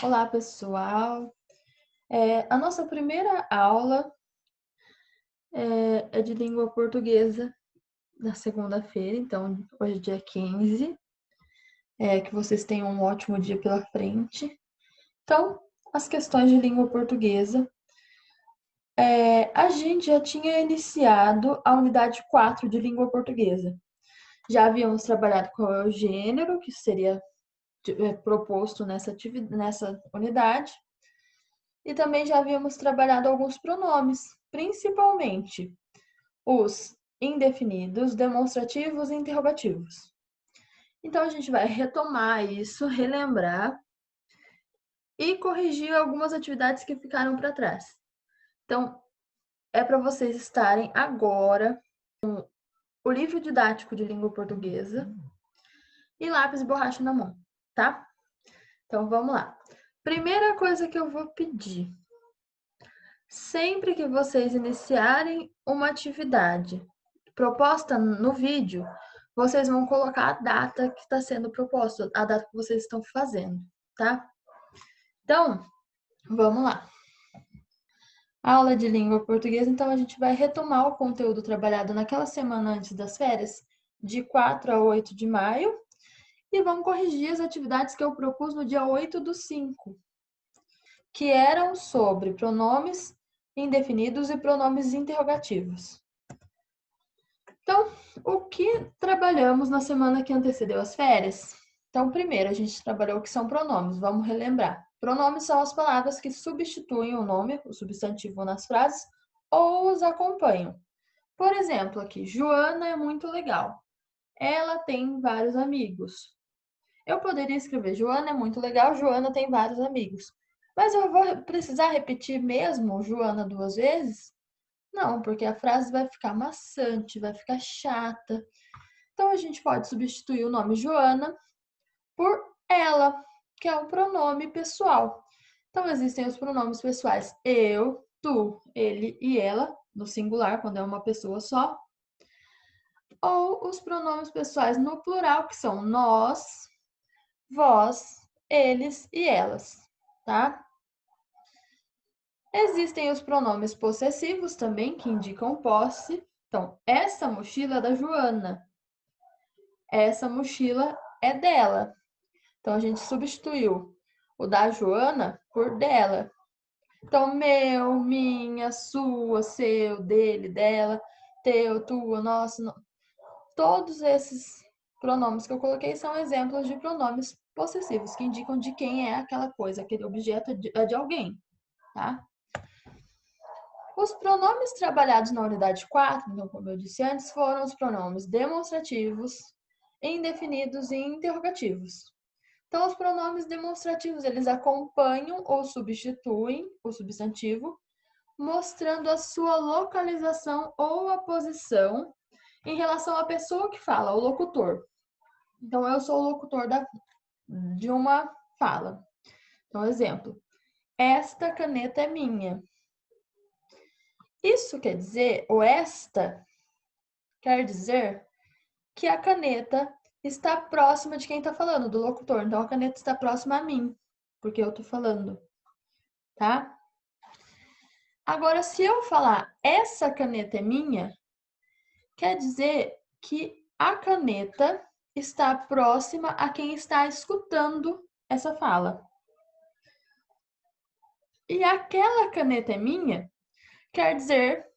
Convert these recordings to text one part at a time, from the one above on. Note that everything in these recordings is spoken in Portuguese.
Olá, pessoal. A nossa primeira aula é de língua portuguesa na segunda-feira, então hoje é dia 15. Que vocês tenham um ótimo dia pela frente. Então, as questões de língua portuguesa. A gente já tinha iniciado a unidade 4 de língua portuguesa. Já havíamos trabalhado com o gênero, que seria proposto nessa unidade. E também já havíamos trabalhado alguns pronomes, principalmente os indefinidos, demonstrativos e interrogativos. Então, a gente vai retomar isso, relembrar e corrigir algumas atividades que ficaram para trás. Então, é para vocês estarem agora com o livro didático de língua portuguesa e lápis e borracha na mão, tá? Então, vamos lá. Primeira coisa que eu vou pedir. Sempre que vocês iniciarem uma atividade proposta no vídeo, vocês vão colocar a data que está sendo proposta, a data que vocês estão fazendo, tá? Então, vamos lá. Aula de língua portuguesa, então a gente vai retomar o conteúdo trabalhado naquela semana antes das férias, de 4 a 8 de maio, e vamos corrigir as atividades que eu propus no dia 8/5, que eram sobre pronomes indefinidos e pronomes interrogativos. Então, o que trabalhamos na semana que antecedeu as férias? Então, primeiro, a gente trabalhou o que são pronomes. Vamos relembrar. Pronomes são as palavras que substituem o nome, o substantivo nas frases, ou os acompanham. Por exemplo, aqui, Joana é muito legal. Ela tem vários amigos. Eu poderia escrever Joana é muito legal, Joana tem vários amigos. Mas eu vou precisar repetir mesmo Joana 2 vezes? Não, porque a frase vai ficar maçante, vai ficar chata. Então, a gente pode substituir o nome Joana por ela, que é o pronome pessoal. Então, existem os pronomes pessoais eu, tu, ele e ela, no singular, quando é uma pessoa só. Ou os pronomes pessoais no plural, que são nós, vós, eles e elas, tá? Existem os pronomes possessivos também, que indicam posse. Então, essa mochila é da Joana. Essa mochila é dela. Então, a gente substituiu o da Joana por dela. Então, meu, minha, sua, seu, dele, dela, teu, tua, nosso. Todos esses pronomes que eu coloquei são exemplos de pronomes possessivos, que indicam de quem é aquela coisa, aquele objeto é de alguém, tá? Os pronomes trabalhados na unidade 4, então, como eu disse antes, foram os pronomes demonstrativos, indefinidos e interrogativos. Então, os pronomes demonstrativos, eles acompanham ou substituem o substantivo, mostrando a sua localização ou a posição em relação à pessoa que fala, o locutor. Então, eu sou o locutor de uma fala. Então, exemplo, esta caneta é minha. Isso quer dizer, ou esta, quer dizer que a caneta está próxima de quem está falando, do locutor. Então, a caneta está próxima a mim, porque eu estou falando, tá? Agora, se eu falar essa caneta é minha, quer dizer que a caneta está próxima a quem está escutando essa fala. E aquela caneta é minha, quer dizer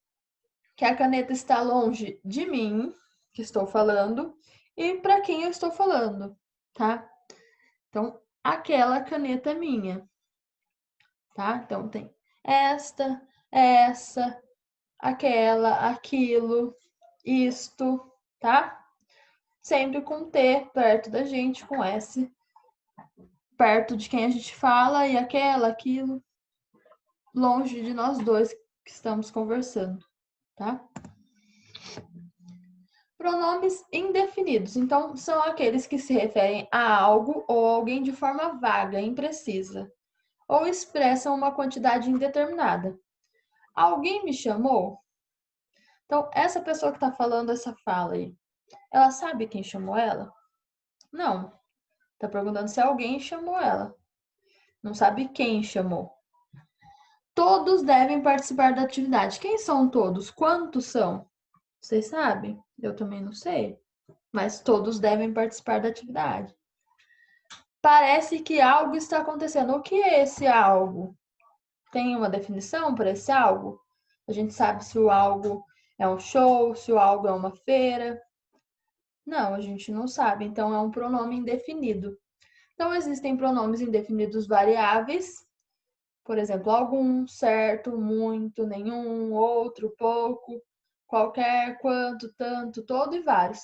que a caneta está longe de mim, que estou falando, e para quem eu estou falando, tá? Então, aquela caneta é minha, tá? Então, tem esta, essa, aquela, aquilo, isto, tá? Sempre com T perto da gente, com S perto de quem a gente fala, e aquela, aquilo, longe de nós dois que estamos conversando, tá? Pronomes indefinidos, então, são aqueles que se referem a algo ou alguém de forma vaga, imprecisa, ou expressam uma quantidade indeterminada. Alguém me chamou? Então, essa pessoa que está falando essa fala aí, ela sabe quem chamou ela? Não. Está perguntando se alguém chamou ela. não sabe quem chamou. Todos devem participar da atividade. Quem são todos? Quantos são? Vocês sabem? Eu também não sei. Mas todos devem participar da atividade. Parece que algo está acontecendo. O que é esse algo? Tem uma definição para esse algo? A gente sabe se o algo é um show, se o algo é uma feira. Não, a gente não sabe. Então, é um pronome indefinido. Então, existem pronomes indefinidos variáveis. Por exemplo, algum, certo, muito, nenhum, outro, pouco, qualquer, quanto, tanto, todo e vários.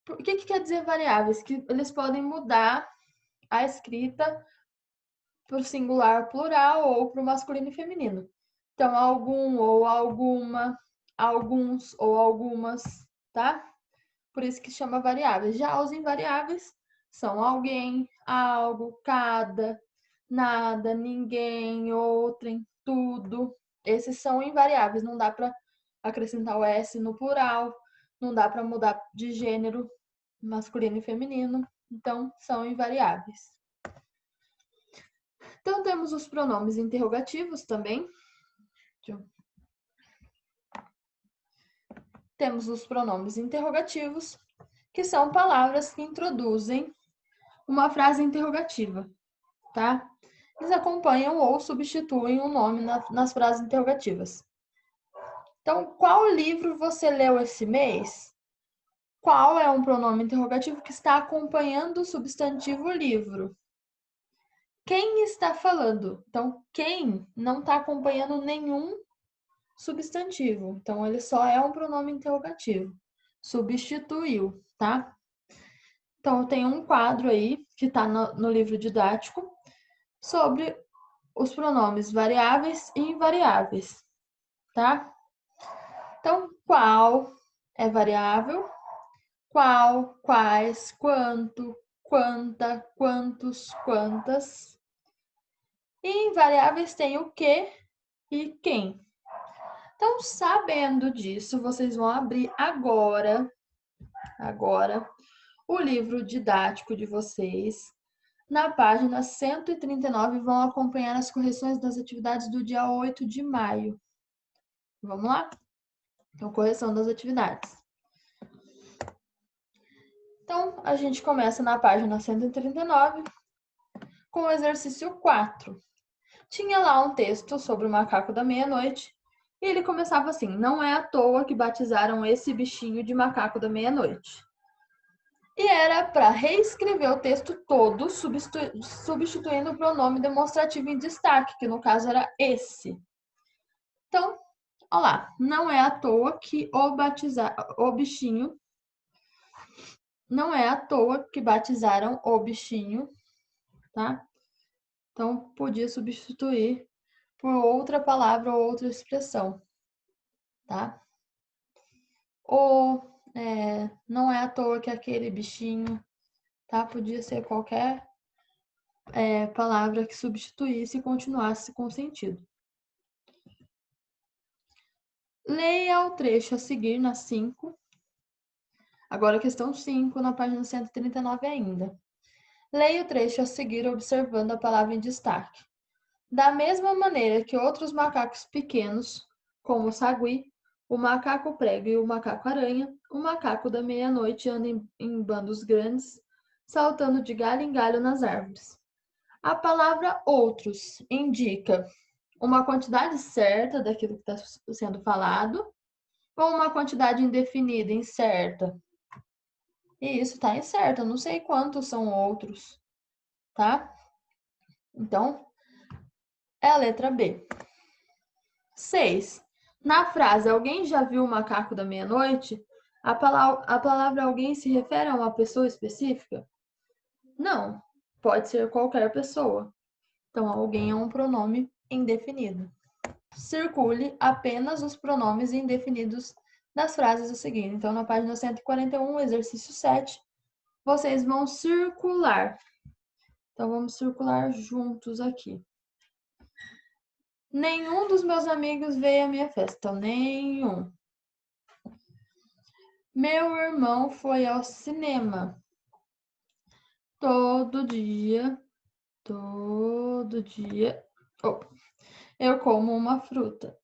O que quer dizer variáveis? Que eles podem mudar a escrita para o singular plural ou para o masculino e feminino. Então, algum ou alguma, alguns ou algumas, tá? Por isso que chama variáveis. Já os invariáveis são alguém, algo, cada, nada, ninguém, outrem, tudo. Esses são invariáveis, não dá para acrescentar o S no plural, não dá para mudar de gênero masculino e feminino, então são invariáveis. Então temos os pronomes interrogativos também. Temos os pronomes interrogativos, que são palavras que introduzem uma frase interrogativa, tá? Eles acompanham ou substituem o nome nas frases interrogativas. Então, qual livro você leu esse mês? Qual é um pronome interrogativo que está acompanhando o substantivo livro? Quem está falando? Então, quem não está acompanhando nenhum substantivo. Então, ele só é um pronome interrogativo. Substituiu, tá? Então, tem um quadro aí, que está no livro didático, sobre os pronomes variáveis e invariáveis, tá? Então, qual é variável? Qual, quais, quanto, quanta, quantos, quantas. E invariáveis tem o que e quem. Então, sabendo disso, vocês vão abrir agora, o livro didático de vocês. Na página 139, vão acompanhar as correções das atividades do dia 8 de maio. Vamos lá? Então, correção das atividades. Então, a gente começa na página 139 com o exercício 4. Tinha lá um texto sobre o macaco da meia-noite e ele começava assim: não é à toa que batizaram esse bichinho de macaco da meia-noite. E era para reescrever o texto todo, substituindo o pronome demonstrativo em destaque, que no caso era esse. Então, olha lá, não é à toa que o bichinho, não é à toa que batizaram o bichinho, tá? Então, podia substituir por outra palavra ou outra expressão, tá? Ou não é à toa que aquele bichinho, tá? Podia ser qualquer palavra que substituísse e continuasse com sentido. Leia o trecho a seguir na 5. Agora, questão 5, na página 139 ainda. Leia o trecho a seguir observando a palavra em destaque. Da mesma maneira que outros macacos pequenos, como o sagui, o macaco prego e o macaco-aranha, o macaco da meia-noite anda em bandos grandes, saltando de galho em galho nas árvores. A palavra outros indica uma quantidade certa daquilo que está sendo falado ou uma quantidade indefinida, incerta. E isso está incerto, eu não sei quantos são outros, tá? Então, é a letra B. 6. Na frase alguém já viu o macaco da meia-noite, a palavra alguém se refere a uma pessoa específica? Não, pode ser qualquer pessoa. Então, alguém é um pronome indefinido. Circule apenas os pronomes indefinidos das frases a seguir. Então, na página 141, exercício 7, vocês vão circular. Então, vamos circular juntos aqui. Nenhum dos meus amigos veio à minha festa. Então, nenhum. Meu irmão foi ao cinema. Todo dia do dia. Eu como uma fruta.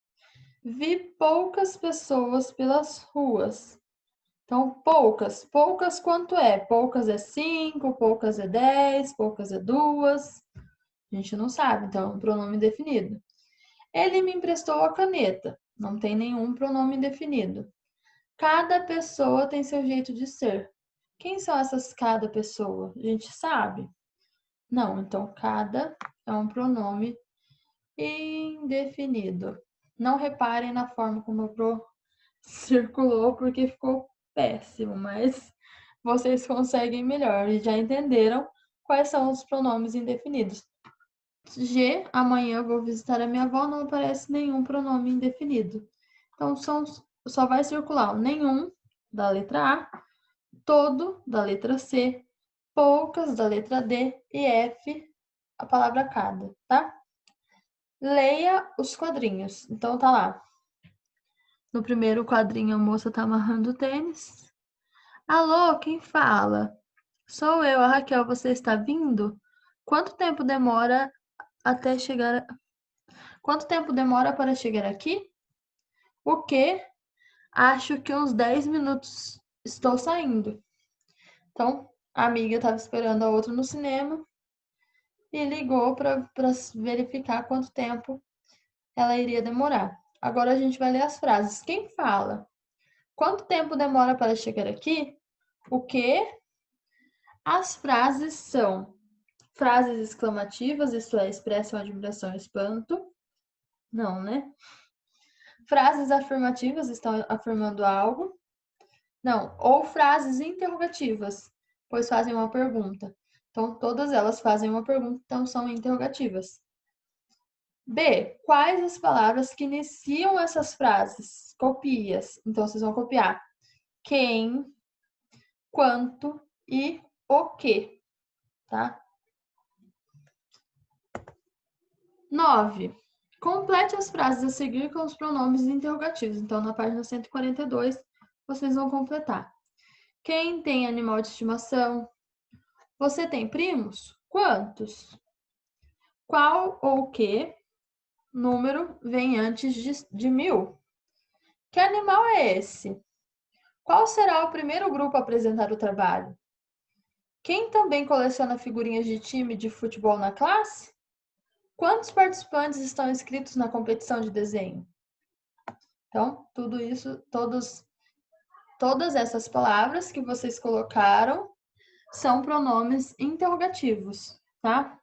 Vi poucas pessoas pelas ruas. Então, poucas. Poucas quanto é? Poucas é 5, poucas é 10, poucas é 2. A gente não sabe, então é um pronome indefinido. Ele me emprestou a caneta. Não tem nenhum pronome indefinido. Cada pessoa tem seu jeito de ser. Quem são essas cada pessoa? A gente sabe? Não, então cada é um pronome indefinido. Não reparem na forma como eu circulou, porque ficou péssimo, mas vocês conseguem melhor e já entenderam quais são os pronomes indefinidos. G, amanhã eu vou visitar a minha avó, não aparece nenhum pronome indefinido. Então, só vai circular o nenhum, da letra A, todo, da letra C, poucas, da letra D, e F, a palavra cada, tá? Leia os quadrinhos. Então, tá lá. No primeiro quadrinho, a moça tá amarrando o tênis. Alô, quem fala? Sou eu, a Raquel, você está vindo? Quanto tempo demora até chegar? Quanto tempo demora para chegar aqui? O quê? Acho que uns 10 minutos. Estou saindo. Então, a amiga estava esperando a outra no cinema e ligou para verificar quanto tempo ela iria demorar. Agora a gente vai ler as frases. Quem fala? Quanto tempo demora para chegar aqui? O quê? As frases são frases exclamativas, isto é, expressam admiração e espanto. Não, né? Frases afirmativas estão afirmando algo. Não, ou frases interrogativas, pois fazem uma pergunta. Então, todas elas fazem uma pergunta, então são interrogativas. B. Quais as palavras que iniciam essas frases? Copie-as. Então, vocês vão copiar quem, quanto e o que, tá? 9. Complete as frases a seguir com os pronomes interrogativos. Então, na página 142, vocês vão completar. Quem tem animal de estimação? Você tem primos? Quantos? Qual ou que número vem antes de 1000? Que animal é esse? Qual será o primeiro grupo a apresentar o trabalho? Quem também coleciona figurinhas de time de futebol na classe? Quantos participantes estão inscritos na competição de desenho? Então, tudo isso, todas essas palavras que vocês colocaram são pronomes interrogativos, tá?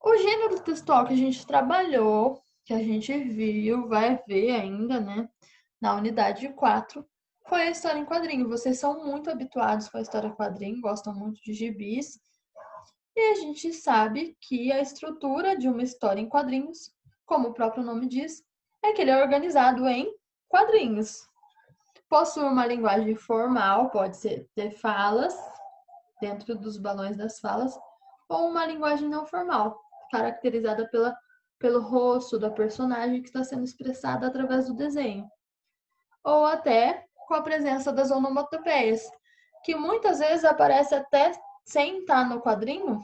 O gênero textual que a gente trabalhou, que a gente viu, vai ver ainda, né, na unidade 4, foi a história em quadrinho. Vocês são muito habituados com a história em quadrinho, gostam muito de gibis, e a gente sabe que a estrutura de uma história em quadrinhos, como o próprio nome diz, é que ele é organizado em quadrinhos. Possui uma linguagem formal, pode ter falas, dentro dos balões das falas, ou uma linguagem não formal, caracterizada pelo rosto da personagem que está sendo expressada através do desenho. Ou até com a presença das onomatopeias, que muitas vezes aparece até sem estar no quadrinho,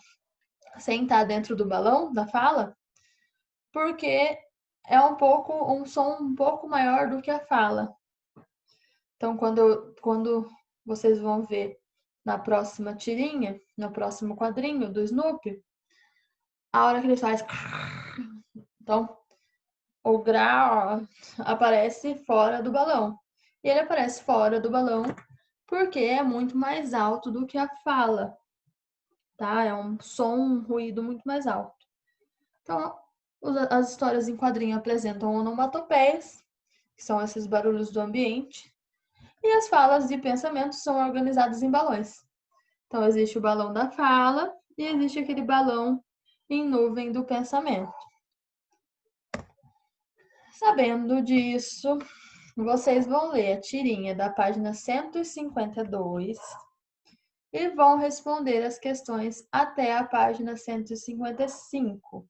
sem estar dentro do balão da fala, porque é um som um pouco maior do que a fala. Então, quando vocês vão ver na próxima tirinha, no próximo quadrinho do Snoopy, a hora que ele faz... Então, o grau aparece fora do balão. E ele aparece fora do balão porque é muito mais alto do que a fala, tá? É um som, um ruído muito mais alto. Então, as histórias em quadrinho apresentam onomatopeias, que são esses barulhos do ambiente, e as falas e pensamentos são organizados em balões. Então, existe o balão da fala e existe aquele balão em nuvem do pensamento. Sabendo disso, vocês vão ler a tirinha da página 152 e vão responder as questões até a página 155,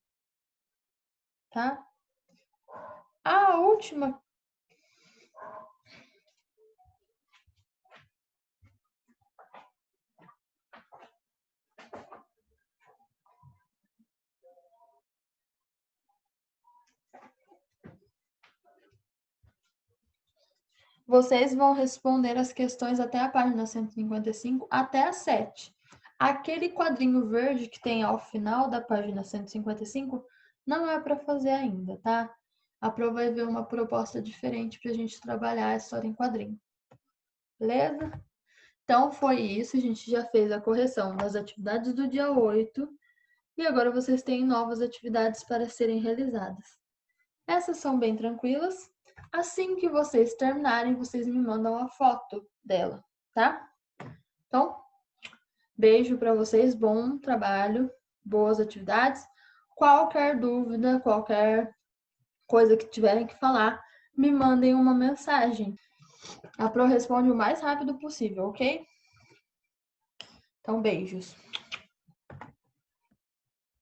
tá? A última Vocês vão responder as questões até a página 155, até a 7. Aquele quadrinho verde que tem ao final da página 155 não é para fazer ainda, tá? A Pro vai ver uma proposta diferente para a gente trabalhar a história em quadrinho. Beleza? Então foi isso, a gente já fez a correção das atividades do dia 8 e agora vocês têm novas atividades para serem realizadas. Essas são bem tranquilas. Assim que vocês terminarem, vocês me mandam a foto dela, tá? Então, beijo para vocês, bom trabalho, boas atividades. Qualquer dúvida, qualquer coisa que tiverem que falar, me mandem uma mensagem. A Pro responde o mais rápido possível, ok? Então, beijos.